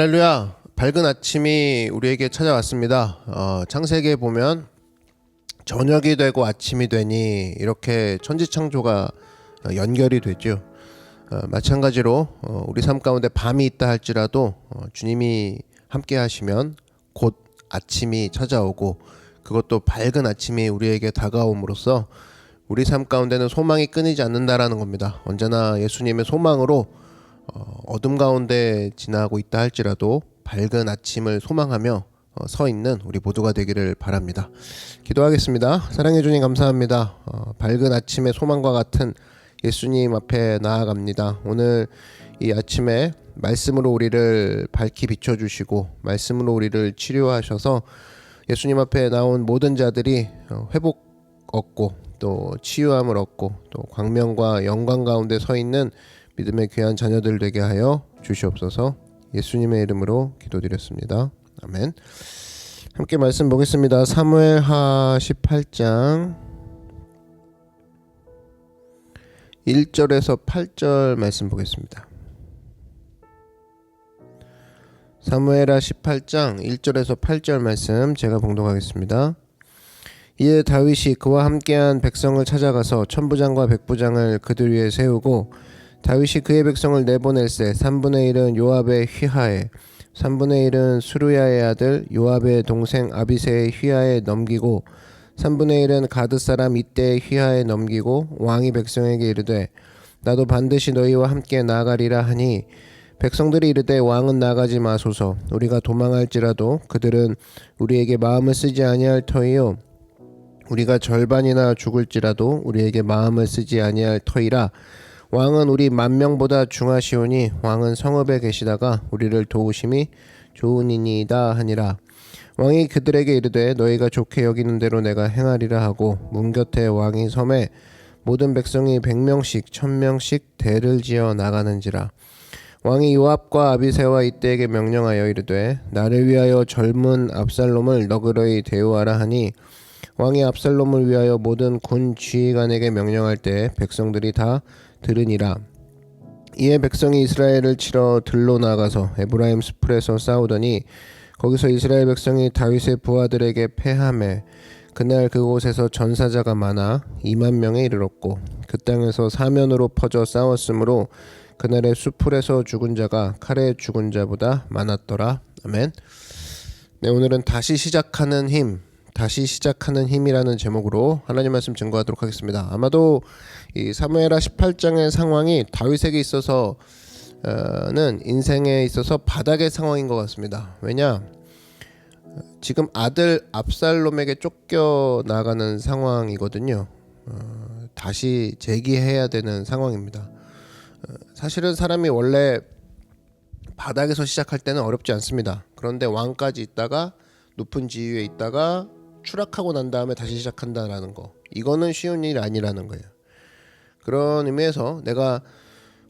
할렐루야. 밝은 아침이 우리에게 찾아왔습니다. 창세기에 보면 저녁이 되고 아침이 되니 이렇게 천지창조가 연결이 되죠. 마찬가지로 우리 삶 가운데 밤이 있다 할지라도 주님이 함께 하시면 곧 아침이 찾아오고, 그것도 밝은 아침이 우리에게 다가옴으로써 우리 삶 가운데는 소망이 끊이지 않는다라는 겁니다. 언제나 예수님의 소망으로 어둠 가운데 지나고 있다 할지라도 밝은 아침을 소망하며 서 있는 우리 모두가 되기를 바랍니다. 기도하겠습니다. 사랑해 주님 감사합니다. 밝은 아침의 소망과 같은 예수님 앞에 나아갑니다. 오늘 이 아침에 말씀으로 우리를 밝히 비춰주시고 말씀으로 우리를 치료하셔서 예수님 앞에 나온 모든 자들이 회복 얻고 또 치유함을 얻고 또 광명과 영광 가운데 서 있는 믿음의 귀한 자녀들 되게 하여 주시옵소서. 예수님의 이름으로 기도드렸습니다. 아멘. 함께 말씀 보겠습니다. 사무엘하 18장 1절에서 8절 말씀 보겠습니다. 사무엘하 18장 1절에서 8절 말씀 제가 봉독하겠습니다. 이에 다윗이 그와 함께한 백성을 찾아가서 천부장과 백부장을 그들 위에 세우고, 다윗이 그의 백성을 내보낼세 3분의 1은 요압의 휘하에, 3분의 1은 수루야의 아들 요압의 동생 아비새의 휘하에 넘기고, 3분의 1은 가드 사람 이때의 휘하에 넘기고, 왕이 백성에게 이르되 나도 반드시 너희와 함께 나아가리라 하니, 백성들이 이르되 왕은 나가지 마소서. 우리가 도망할지라도 그들은 우리에게 마음을 쓰지 아니할 터이요, 우리가 절반이나 죽을지라도 우리에게 마음을 쓰지 아니할 터이라. 왕은 우리 10,000명보다 중하시오니 왕은 성읍에 계시다가 우리를 도우심이 좋으니이다 하니라. 왕이 그들에게 이르되 너희가 좋게 여기는 대로 내가 행하리라 하고, 문 곁에 왕이 섬에 모든 백성이 100명씩 1000명씩 대를 지어 나가는지라. 왕이 요압과 아비새와 이때에게 명령하여 이르되 나를 위하여 젊은 압살롬을 너그러이 대우하라 하니, 왕이 압살롬을 위하여 모든 군 지휘관에게 명령할 때 백성들이 다 들으니라. 이에 백성이 이스라엘을 치러 들로 나가서 에브라임 스풀에서 싸우더니 거기서 이스라엘 백성이 다윗의 부하들에게 패하매, 그날 그곳에서 전사자가 많아 20,000명에 이르렀고, 그 땅에서 사면으로 퍼져 싸웠으므로 그날의 수풀에서 죽은 자가 칼에 죽은 자보다 많았더라. 아멘. 네, 오늘은 다시 시작하는 힘이라는 제목으로 하나님 말씀 증거하도록 하겠습니다. 아마도 이 사무엘하 18장의 상황이 다윗에게 있어서는 인생에 있어서 바닥의 상황인 것 같습니다. 왜냐? 지금 아들 압살롬에게 쫓겨나가는 상황이거든요. 다시 재기해야 되는 상황입니다. 사실은 사람이 원래 바닥에서 시작할 때는 어렵지 않습니다. 그런데 왕까지 있다가 높은 지위에 있다가 추락하고 난 다음에 다시 시작한다라는 거, 이거는 쉬운 일이 아니라는 거예요. 그런 의미에서 내가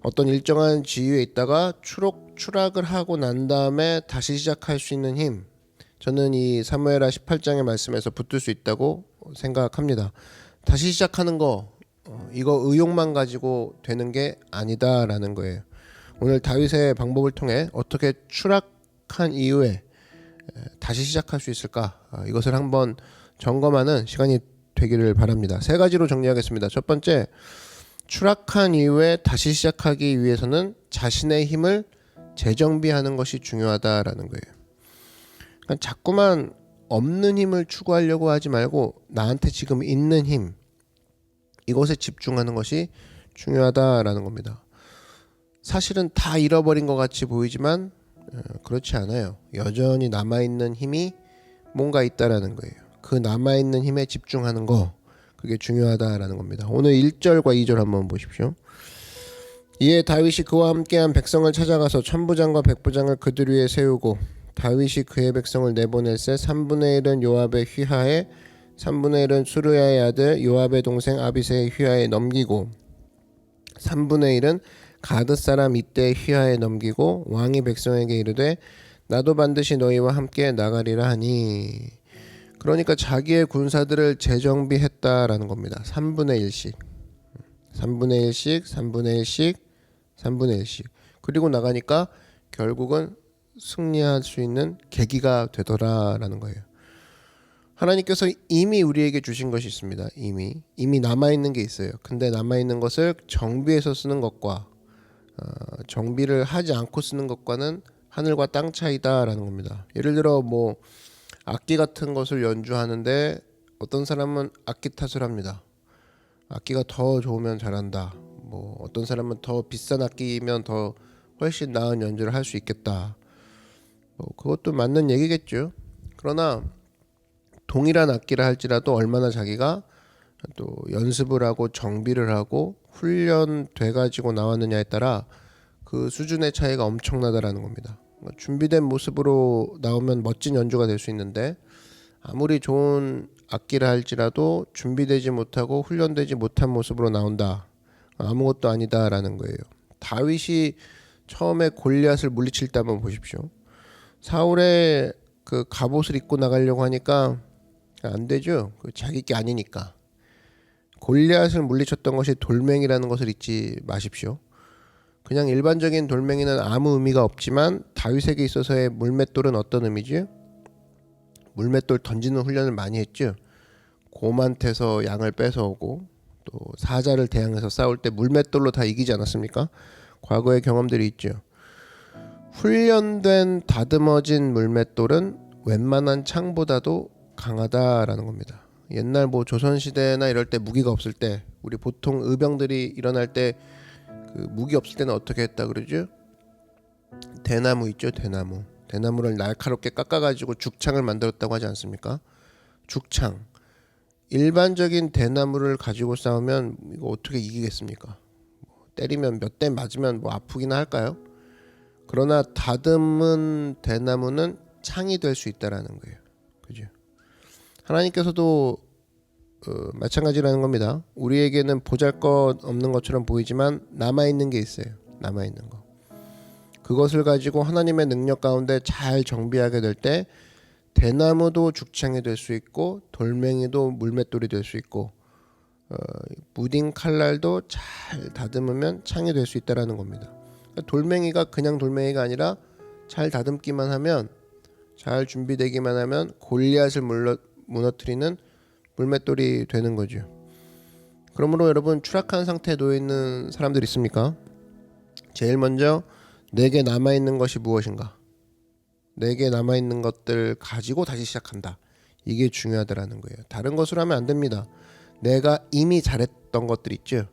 어떤 일정한 지위에 있다가 추락을 하고 난 다음에 다시 시작할 수 있는 힘, 저는 이 사무엘하 18장의 말씀에서 붙들 수 있다고 생각합니다. 다시 시작하는 거, 이거 의욕만 가지고 되는 게 아니다라는 거예요. 오늘 다윗의 방법을 통해 어떻게 추락한 이후에 다시 시작할 수 있을까, 이것을 한번 점검하는 시간이 되기를 바랍니다. 3가지로 정리하겠습니다. 첫 번째, 추락한 이후에 다시 시작하기 위해서는 자신의 힘을 재정비하는 것이 중요하다라는 거예요. 그러니까 자꾸만 없는 힘을 추구하려고 하지 말고 나한테 지금 있는 힘, 이것에 집중하는 것이 중요하다라는 겁니다. 사실은 다 잃어버린 것 같이 보이지만 그렇지 않아요. 여전히 남아있는 힘이 뭔가 있다라는 거예요. 그 남아있는 힘에 집중하는 거, 그게 중요하다라는 겁니다. 오늘 1절과 2절 한번 보십시오. 이에 다윗이 그와 함께한 백성을 찾아가서 천부장과 백부장을 그들 위에 세우고, 다윗이 그의 백성을 내보낼세 3분의 1은 요압의 휘하에, 3분의 1은 수르야의 아들 요압의 동생 아비새의 휘하에 넘기고, 3분의 1은 가드 사람 이때의 휘하에 넘기고, 왕이 백성에게 이르되 나도 반드시 너희와 함께 나가리라 하니. 그러니까 자기의 군사들을 재정비했다라는 겁니다. 3분의 1씩 3분의 1씩 3분의 1씩 3분의 1씩 그리고 나가니까 결국은 승리할 수 있는 계기가 되더라라는 거예요. 하나님께서 이미 우리에게 주신 것이 있습니다. 이미 남아있는 게 있어요. 근데 남아있는 것을 정비해서 쓰는 것과 정비를 하지 않고 쓰는 것과는 하늘과 땅 차이다라는 겁니다. 예를 들어 뭐 악기 같은 것을 연주하는데 어떤 사람은 악기 탓을 합니다. 악기가 더 좋으면 잘한다. 뭐 어떤 사람은 더 비싼 악기면 더 훨씬 나은 연주를 할 수 있겠다. 뭐 그것도 맞는 얘기겠죠. 그러나 동일한 악기를 할지라도 얼마나 자기가 또 연습을 하고 정비를 하고 훈련돼 가지고 나왔느냐에 따라 그 수준의 차이가 엄청나다라는 겁니다. 준비된 모습으로 나오면 멋진 연주가 될 수 있는데 아무리 좋은 악기를 할지라도 준비되지 못하고 훈련되지 못한 모습으로 나온다. 아무것도 아니다라는 거예요. 다윗이 처음에 골리앗을 물리칠 때 한번 보십시오. 사울의 그 갑옷을 입고 나가려고 하니까 안 되죠. 자기 게 아니니까. 골리앗을 물리쳤던 것이 돌멩이라는 것을 잊지 마십시오. 그냥 일반적인 돌멩이는 아무 의미가 없지만 다윗에게 있어서의 물맷돌은 어떤 의미지? 물맷돌 던지는 훈련을 많이 했죠. 곰한테서 양을 뺏어오고 또 사자를 대항해서 싸울 때 물맷돌로 다 이기지 않았습니까? 과거의 경험들이 있죠. 훈련된 다듬어진 물맷돌은 웬만한 창보다도 강하다라는 겁니다. 옛날 뭐 조선시대나 이럴 때 무기가 없을 때 우리 보통 의병들이 일어날 때 그 무기 없을 때는 어떻게 했다 그러죠? 대나무 있죠, 대나무. 대나무를 날카롭게 깎아가지고 죽창을 만들었다고 하지 않습니까? 죽창. 일반적인 대나무를 가지고 싸우면 이거 어떻게 이기겠습니까? 때리면 몇 대 맞으면 뭐 아프기나 할까요? 그러나 다듬은 대나무는 창이 될 수 있다라는 거예요. 그죠? 하나님께서도 마찬가지라는 겁니다. 우리에게는 보잘것없는 것처럼 보이지만 남아있는 게 있어요. 남아있는 거. 그것을 가지고 하나님의 능력 가운데 잘 정비하게 될 때 대나무도 죽창이 될 수 있고 돌멩이도 물맷돌이 될 수 있고 무딘 칼날도 잘 다듬으면 창이 될 수 있다라는 겁니다. 돌멩이가 그냥 돌멩이가 아니라 잘 다듬기만 하면 잘 준비되기만 하면 골리앗을 무너뜨리는 물맷돌이 되는 거죠. 그러므로 여러분 추락한 상태에 놓여 있는 사람들 있습니까? 제일 먼저 내게 남아있는 것이 무엇인가? 내게 남아있는 것들 가지고 다시 시작한다. 이게 중요하다라는 거예요. 다른 것으로 하면 안 됩니다. 내가 이미 잘했던 것들 있죠.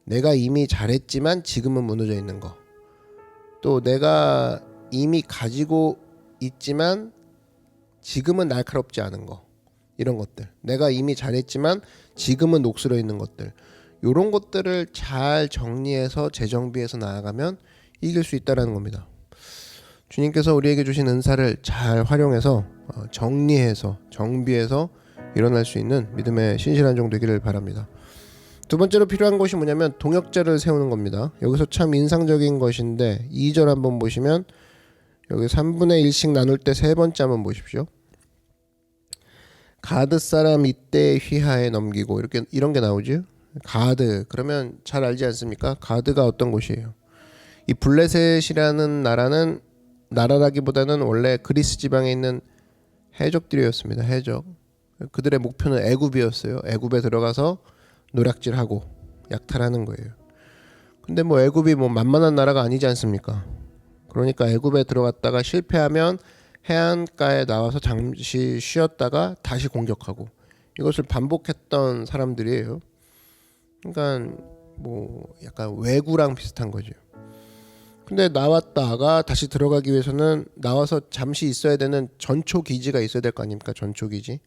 내가 이미 잘했지만 지금은 무너져 있는 거. 또 내가 이미 가지고 있지만 지금은 날카롭지 않은 거. 이런 것들. 내가 이미 잘했지만 지금은 녹슬어 있는 것들. 이런 것들을 잘 정리해서 재정비해서 나아가면 이길 수 있다라는 겁니다. 주님께서 우리에게 주신 은사를 잘 활용해서 정리해서 정비해서 일어날 수 있는 믿음의 신실한 종 되기를 바랍니다. 두 번째로 필요한 것이 뭐냐면 동역자를 세우는 겁니다. 여기서 참 인상적인 것인데 2절 한번 보시면 여기 3분의 1씩 나눌 때 세 번째 한번 보십시오. 가드 사람 이때 휘하에 넘기고 이렇게 이런 게 나오죠. 가드 그러면 잘 알지 않습니까? 가드가 어떤 곳이에요? 이 블레셋이라는 나라는 나라라기보다는 원래 그리스 지방에 있는 해적들이었습니다. 해적. 그들의 목표는 애굽이었어요. 애굽에 들어가서 노략질하고 약탈하는 거예요. 근데 뭐 애굽이 뭐 만만한 나라가 아니지 않습니까? 그러니까 애굽에 들어갔다가 실패하면 해안가에 나와서 잠시 쉬었다가 다시 공격하고 이것을 반복했던 사람들이에요. 그러니까 뭐 약간 왜구랑 비슷한 거죠. 근데 나왔다가 다시 들어가기 위해서는 나와서 잠시 있어야 되는 전초 기지가 있어야 될 거 아닙니까? 전초 기지.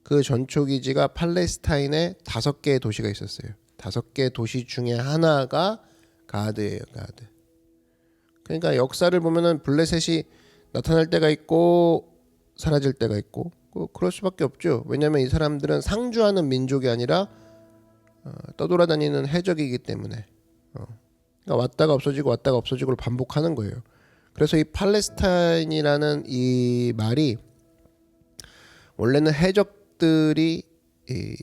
그 전초 기지가 팔레스타인에 5개의 도시가 있었어요. 5개의 도시 중에 하나가 가드예요. 가드. 그러니까 역사를 보면은 블레셋이 나타날 때가 있고 사라질 때가 있고 그럴 수밖에 없죠. 왜냐하면 이 사람들은 상주하는 민족이 아니라 떠돌아다니는 해적이기 때문에 그러니까 왔다가 없어지고를 반복하는 거예요. 그래서 이 팔레스타인이라는 이 말이 원래는 해적들이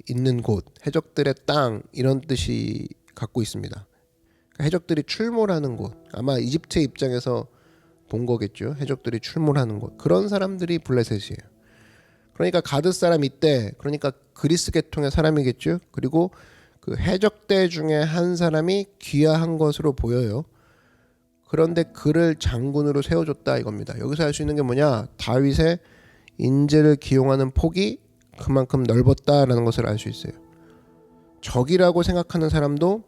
있는 곳, 해적들의 땅 이런 뜻이 갖고 있습니다. 그러니까 해적들이 출몰하는 곳. 아마 이집트의 입장에서 본 거겠죠. 해적들이 출몰하는 곳. 그런 사람들이 블레셋이에요. 그러니까 가드 사람 이때, 그러니까 그리스 계통의 사람이겠죠. 그리고 그 해적대 중에 한 사람이 귀화한 것으로 보여요. 그런데 그를 장군으로 세워줬다 이겁니다. 여기서 알 수 있는 게 뭐냐? 다윗의 인재를 기용하는 폭이 그만큼 넓었다라는 것을 알 수 있어요. 적이라고 생각하는 사람도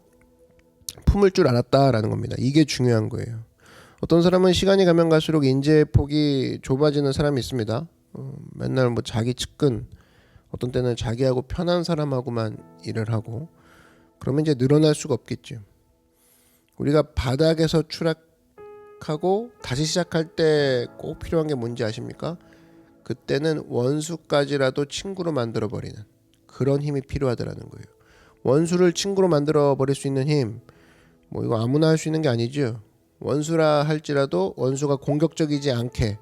품을 줄 알았다라는 겁니다. 이게 중요한 거예요. 어떤 사람은 시간이 가면 갈수록 인재의 폭이 좁아지는 사람이 있습니다. 맨날 뭐 자기 측근, 어떤 때는 자기하고 편한 사람하고만 일을 하고, 그러면 이제 늘어날 수가 없겠죠. 우리가 바닥에서 추락하고 다시 시작할 때 꼭 필요한 게 뭔지 아십니까? 그때는 원수까지라도 친구로 만들어 버리는 그런 힘이 필요하다라는 거예요. 원수를 친구로 만들어 버릴 수 있는 힘, 뭐 이거 아무나 할 수 있는 게 아니죠. 원수라 할지라도 원수가 공격적이지 않게,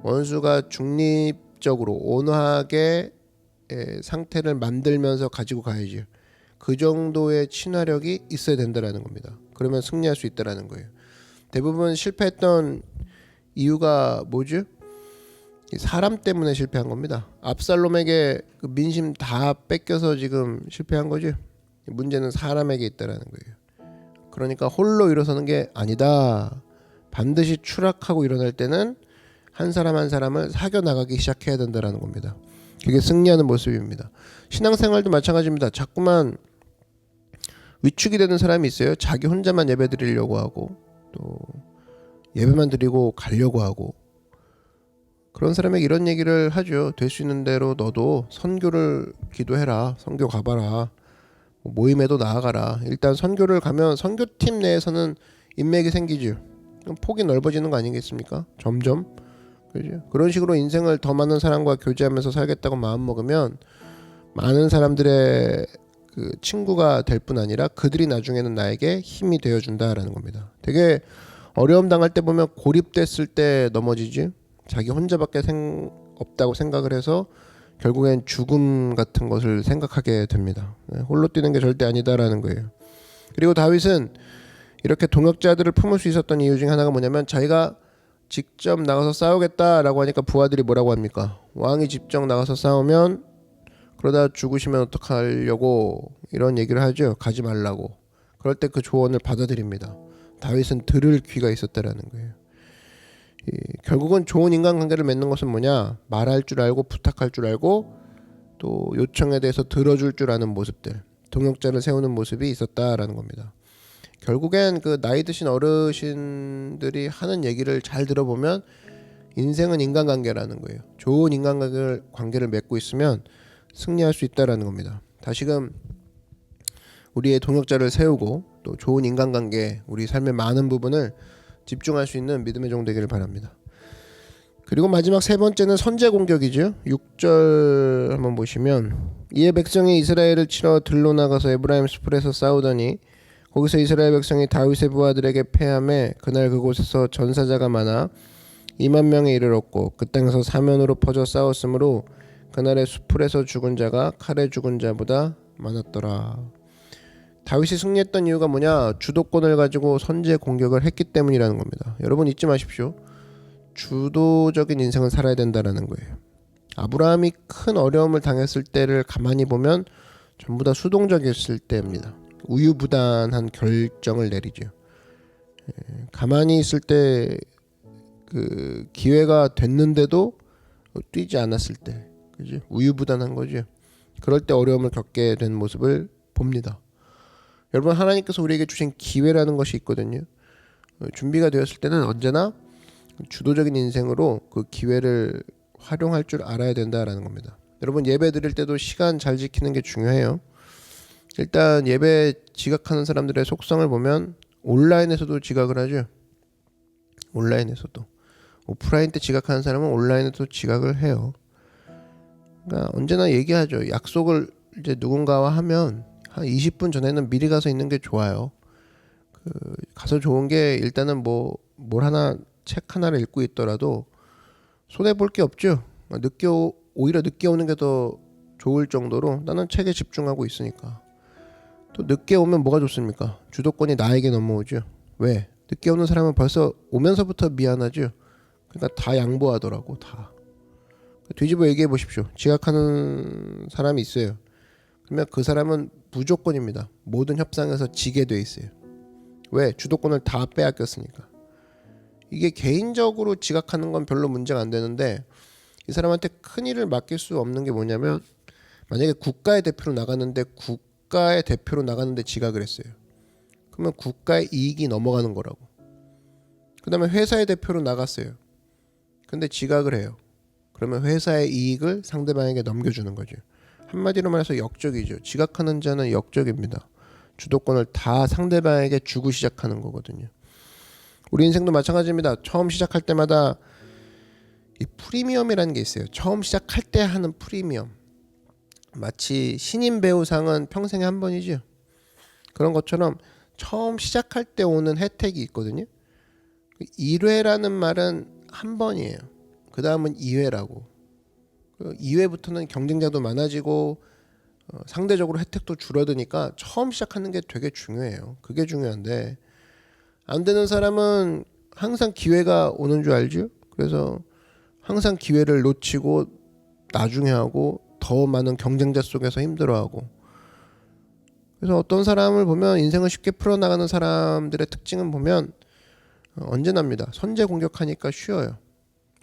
원수가 중립적으로 온화하게 상태를 만들면서 가지고 가야죠. 그 정도의 친화력이 있어야 된다라는 겁니다. 그러면 승리할 수 있다라는 거예요. 대부분 실패했던 이유가 뭐죠? 사람 때문에 실패한 겁니다. 압살롬에게 그 민심 다 뺏겨서 지금 실패한 거죠. 문제는 사람에게 있다라는 거예요. 그러니까 홀로 일어서는 게 아니다. 반드시 추락하고 일어날 때는 한 사람 한 사람을 사겨 나가기 시작해야 된다라는 겁니다. 그게 승리하는 모습입니다. 신앙생활도 마찬가지입니다. 자꾸만 위축이 되는 사람이 있어요. 자기 혼자만 예배 드리려고 하고, 또 예배만 드리고 가려고 하고, 그런 사람에게 이런 얘기를 하죠. 될 수 있는 대로 너도 선교를 기도해라. 선교 가봐라. 모임에도 나아가라. 일단 선교를 가면 선교팀 내에서는 인맥이 생기죠. 폭이 넓어지는 거 아니겠습니까? 점점. 그죠? 그런 식으로 인생을 더 많은 사람과 교제하면서 살겠다고 마음먹으면 많은 사람들의 그 친구가 될 뿐 아니라 그들이 나중에는 나에게 힘이 되어준다라는 겁니다. 되게 어려움 당할 때 보면 고립됐을 때 넘어지지. 자기 혼자밖에 없다고 생각을 해서 결국엔 죽음 같은 것을 생각하게 됩니다. 홀로 뛰는 게 절대 아니다라는 거예요. 그리고 다윗은 이렇게 동역자들을 품을 수 있었던 이유 중에 하나가 뭐냐면, 자기가 직접 나가서 싸우겠다라고 하니까 부하들이 뭐라고 합니까? 왕이 직접 나가서 싸우면 그러다 죽으시면 어떡하려고 이런 얘기를 하죠. 가지 말라고. 그럴 때 그 조언을 받아들입니다. 다윗은 들을 귀가 있었다라는 거예요. 결국은 좋은 인간관계를 맺는 것은 뭐냐? 말할 줄 알고 부탁할 줄 알고 또 요청에 대해서 들어줄 줄 아는 모습들, 동역자를 세우는 모습이 있었다라는 겁니다. 결국엔 그 나이 드신 어르신들이 하는 얘기를 잘 들어보면 인생은 인간관계라는 거예요. 좋은 인간관계를 맺고 있으면 승리할 수 있다라는 겁니다. 다시금 우리의 동역자를 세우고 또 좋은 인간관계, 우리 삶의 많은 부분을 집중할 수 있는 믿음의 종 되기를 바랍니다. 그리고 마지막 세 번째는 선제 공격이죠. 6절 한번 보시면, 이에 백성이 이스라엘을 치러 들로 나가서 에브라임 수풀에서 싸우더니 거기서 이스라엘 백성이 다윗의 부하들에게 패하매 그날 그곳에서 전사자가 많아 2만 명에 이르렀고 그 땅에서 사면으로 퍼져 싸웠으므로 그날의 수풀에서 죽은 자가 칼에 죽은 자보다 많았더라. 다윗이 승리했던 이유가 뭐냐? 주도권을 가지고 선제 공격을 했기 때문이라는 겁니다. 여러분 잊지 마십시오. 주도적인 인생을 살아야 된다는 거예요. 아브라함이 큰 어려움을 당했을 때를 가만히 보면 전부 다 수동적이었을 때입니다. 우유부단한 결정을 내리죠. 가만히 있을 때 그 기회가 됐는데도 뛰지 않았을 때, 그죠? 우유부단한 거죠. 그럴 때 어려움을 겪게 된 모습을 봅니다. 여러분, 하나님께서 우리에게 주신 기회라는 것이 있거든요. 준비가 되었을 때는 언제나 주도적인 인생으로 그 기회를 활용할 줄 알아야 된다라는 겁니다. 여러분, 예배 드릴 때도 시간 잘 지키는 게 중요해요. 일단 예배 지각하는 사람들의 속성을 보면 온라인에서도 지각을 하죠. 온라인에서도. 오프라인 때 지각하는 사람은 온라인에도 지각을 해요. 그러니까 언제나 얘기하죠. 약속을 이제 누군가와 하면 한 20분 전에는 미리 가서 있는 게 좋아요. 가서 좋은 게 일단은 뭘 하나, 책 하나를 읽고 있더라도 손해 볼 게 없죠. 오히려 늦게 오는 게 더 좋을 정도로 나는 책에 집중하고 있으니까. 또 늦게 오면 뭐가 좋습니까? 주도권이 나에게 넘어오죠. 왜? 늦게 오는 사람은 벌써 오면서부터 미안하죠. 그러니까 다 양보하더라고. 다. 뒤집어 얘기해 보십시오. 지각하는 사람이 있어요. 그러면 그 사람은 무조건입니다. 모든 협상에서 지게 돼 있어요. 왜? 주도권을 다 빼앗겼으니까. 이게 개인적으로 지각하는 건 별로 문제가 안 되는데 이 사람한테 큰 일을 맡길 수 없는 게 뭐냐면 만약에 국가의 대표로 나갔는데 지각을 했어요. 그러면 국가의 이익이 넘어가는 거라고. 그 다음에 회사의 대표로 나갔어요. 근데 지각을 해요. 그러면 회사의 이익을 상대방에게 넘겨주는 거죠. 한마디로 말해서 역적이죠. 지각하는 자는 역적입니다. 주도권을 다 상대방에게 주고 시작하는 거거든요. 우리 인생도 마찬가지입니다. 처음 시작할 때마다 이 프리미엄이라는 게 있어요. 처음 시작할 때 하는 프리미엄. 마치 신인 배우상은 평생에 한 번이죠. 그런 것처럼 처음 시작할 때 오는 혜택이 있거든요. 1회라는 말은 한 번이에요. 그 다음은 2회라고. 2회부터는 경쟁자도 많아지고 상대적으로 혜택도 줄어드니까 처음 시작하는 게 되게 중요해요. 그게 중요한데 안 되는 사람은 항상 기회가 오는 줄 알죠. 그래서 항상 기회를 놓치고 나중에 하고 더 많은 경쟁자 속에서 힘들어하고. 그래서 어떤 사람을 보면 인생을 쉽게 풀어나가는 사람들의 특징은 보면 언제나입니다. 선제 공격하니까 쉬워요.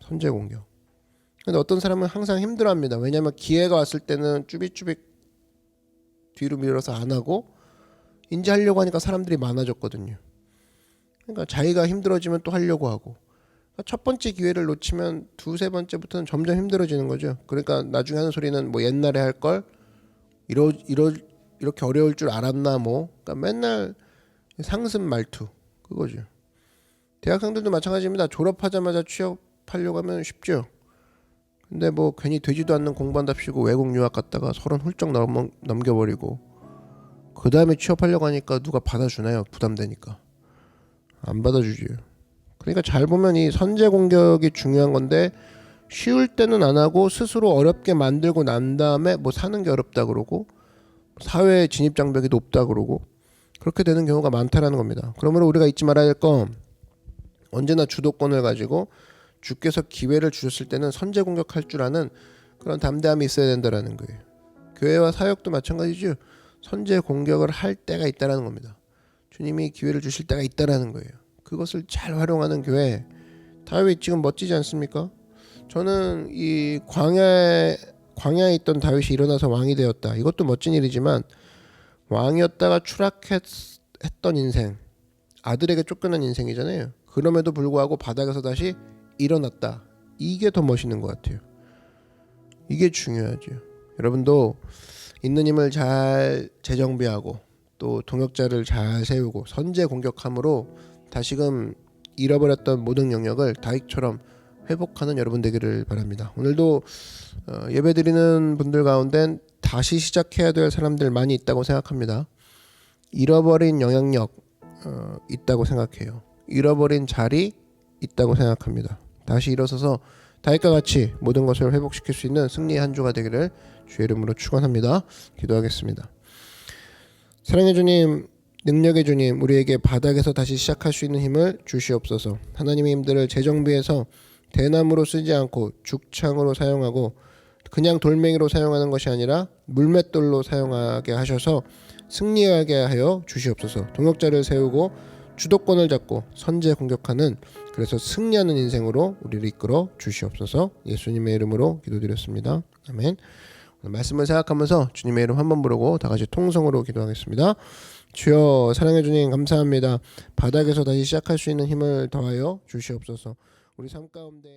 선제 공격. 근데 어떤 사람은 항상 힘들어합니다. 왜냐하면 기회가 왔을 때는 쭈빅쭈빅 뒤로 밀어서 안 하고 이제 하려고 하니까 사람들이 많아졌거든요. 그러니까 자기가 힘들어지면 또 하려고 하고. 첫 번째 기회를 놓치면 두세 번째부터는 점점 힘들어지는 거죠. 그러니까 나중에 하는 소리는 뭐 옛날에 할 걸 이렇게 어려울 줄 알았나 뭐. 그러니까 맨날 상습 말투 그거죠. 대학생들도 마찬가지입니다. 졸업하자마자 취업하려고 하면 쉽죠. 근데 뭐 괜히 되지도 않는 공부한답시고 외국 유학 갔다가 30 훌쩍 넘겨버리고 그 다음에 취업하려고 하니까 누가 받아주나요? 부담되니까. 안 받아주죠. 그러니까 잘 보면 이 선제 공격이 중요한 건데 쉬울 때는 안 하고 스스로 어렵게 만들고 난 다음에 뭐 사는 게 어렵다 그러고 사회 진입 장벽이 높다 그러고 그렇게 되는 경우가 많다라는 겁니다. 그러므로 우리가 잊지 말아야 할 건 언제나 주도권을 가지고 주께서 기회를 주셨을 때는 선제 공격할 줄 아는 그런 담대함이 있어야 된다라는 거예요. 교회와 사역도 마찬가지죠. 선제 공격을 할 때가 있다라는 겁니다. 주님이 기회를 주실 때가 있다라는 거예요. 그것을 잘 활용하는 교회. 다윗 지금 멋지지 않습니까? 저는 이 광야에 있던 다윗이 일어나서 왕이 되었다. 이것도 멋진 일이지만 왕이었다가 추락했던 인생, 아들에게 쫓겨난 인생이잖아요. 그럼에도 불구하고 바닥에서 다시 일어났다. 이게 더 멋있는 것 같아요. 이게 중요하죠. 여러분도 있는 힘을 잘 재정비하고 또 동역자를 잘 세우고 선제 공격함으로 다시금 잃어버렸던 모든 영역을 다윗처럼 회복하는 여러분 되기를 바랍니다. 오늘도 예배드리는 분들 가운데 다시 시작해야 될 사람들 많이 있다고 생각합니다. 잃어버린 영향력 있다고 생각해요. 잃어버린 자리 있다고 생각합니다. 다시 일어서서 다윗과 같이 모든 것을 회복시킬 수 있는 승리의 한 주가 되기를 주의 이름으로 축원합니다. 기도하겠습니다. 사랑의 주님, 능력의 주님, 우리에게 바닥에서 다시 시작할 수 있는 힘을 주시옵소서. 하나님의 힘들을 재정비해서 대나무로 쓰지 않고 죽창으로 사용하고 그냥 돌멩이로 사용하는 것이 아니라 물맷돌로 사용하게 하셔서 승리하게 하여 주시옵소서. 동역자를 세우고 주도권을 잡고 선제 공격하는, 그래서 승리하는 인생으로 우리를 이끌어 주시옵소서. 예수님의 이름으로 기도드렸습니다. 아멘. 오늘 말씀을 생각하면서 주님의 이름 한번 부르고 다 같이 통성으로 기도하겠습니다. 주여, 사랑해 주님 감사합니다. 바닥에서 다시 시작할 수 있는 힘을 더하여 주시옵소서. 우리 삶 가운데